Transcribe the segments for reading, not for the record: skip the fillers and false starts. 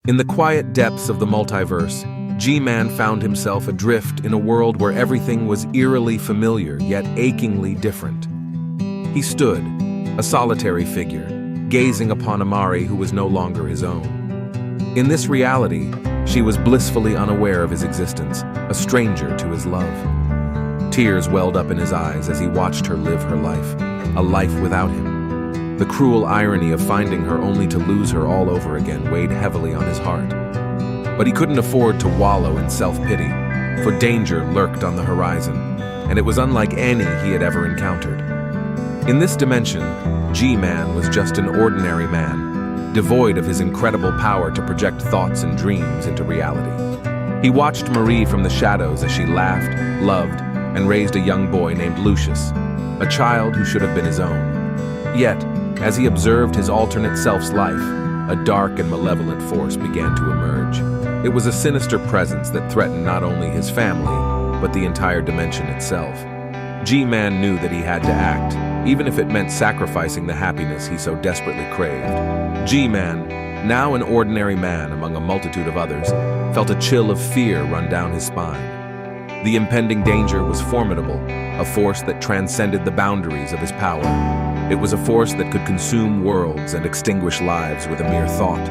In the quiet depths of the multiverse, G-Man found himself adrift in a world where everything was eerily familiar yet achingly different. He stood, a solitary figure, gazing upon Amari who was no longer his own. In this reality, she was blissfully unaware of his existence, a stranger to his love. Tears welled up in his eyes as he watched her live her life, a life without him. The cruel irony of finding her only to lose her all over again weighed heavily on his heart. But he couldn't afford to wallow in self-pity, for danger lurked on the horizon, and it was unlike any he had ever encountered. In this dimension, G-Man was just an ordinary man, devoid of his incredible power to project thoughts and dreams into reality. He watched Marie from the shadows as she laughed, loved, and raised a young boy named Lucius, a child who should have been his own. Yet, as he observed his alternate self's life, a dark and malevolent force began to emerge. It was a sinister presence that threatened not only his family, but the entire dimension itself. G-Man knew that he had to act, even if it meant sacrificing the happiness he so desperately craved. G-Man, now an ordinary man among a multitude of others, felt a chill of fear run down his spine. The impending danger was formidable, a force that transcended the boundaries of his power. It was a force that could consume worlds and extinguish lives with a mere thought.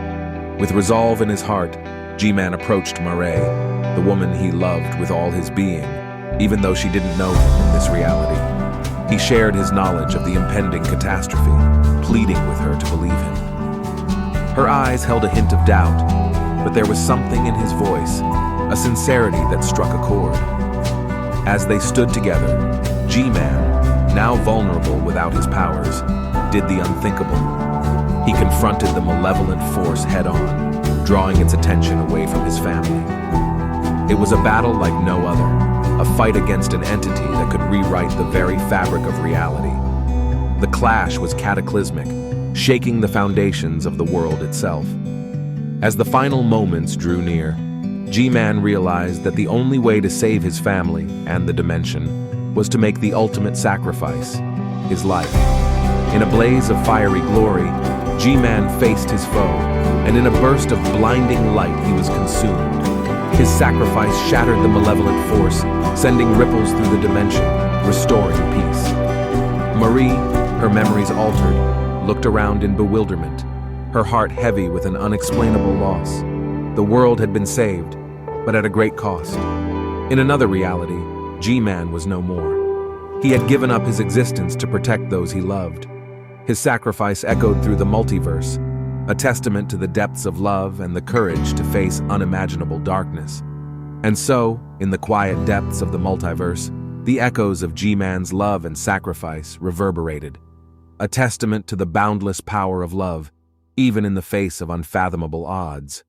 With resolve in his heart, G-Man approached Marie, the woman he loved with all his being, even though she didn't know him in this reality. He shared his knowledge of the impending catastrophe, pleading with her to believe him. Her eyes held a hint of doubt, but there was something in his voice, a sincerity that struck a chord. As they stood together, G-Man, now vulnerable without his powers, did the unthinkable. He confronted the malevolent force head-on, drawing its attention away from his family. It was a battle like no other, a fight against an entity that could rewrite the very fabric of reality. The clash was cataclysmic, shaking the foundations of the world itself. As the final moments drew near, G-Man realized that the only way to save his family and the dimension was to make the ultimate sacrifice, his life. In a blaze of fiery glory, G-Man faced his foe, and in a burst of blinding light he was consumed. His sacrifice shattered the malevolent force, sending ripples through the dimension, restoring peace. Marie, her memories altered, looked around in bewilderment, her heart heavy with an unexplainable loss. The world had been saved, but at a great cost. In another reality, G-Man was no more. He had given up his existence to protect those he loved. His sacrifice echoed through the multiverse, a testament to the depths of love and the courage to face unimaginable darkness. And so, in the quiet depths of the multiverse, the echoes of G-Man's love and sacrifice reverberated, a testament to the boundless power of love, even in the face of unfathomable odds.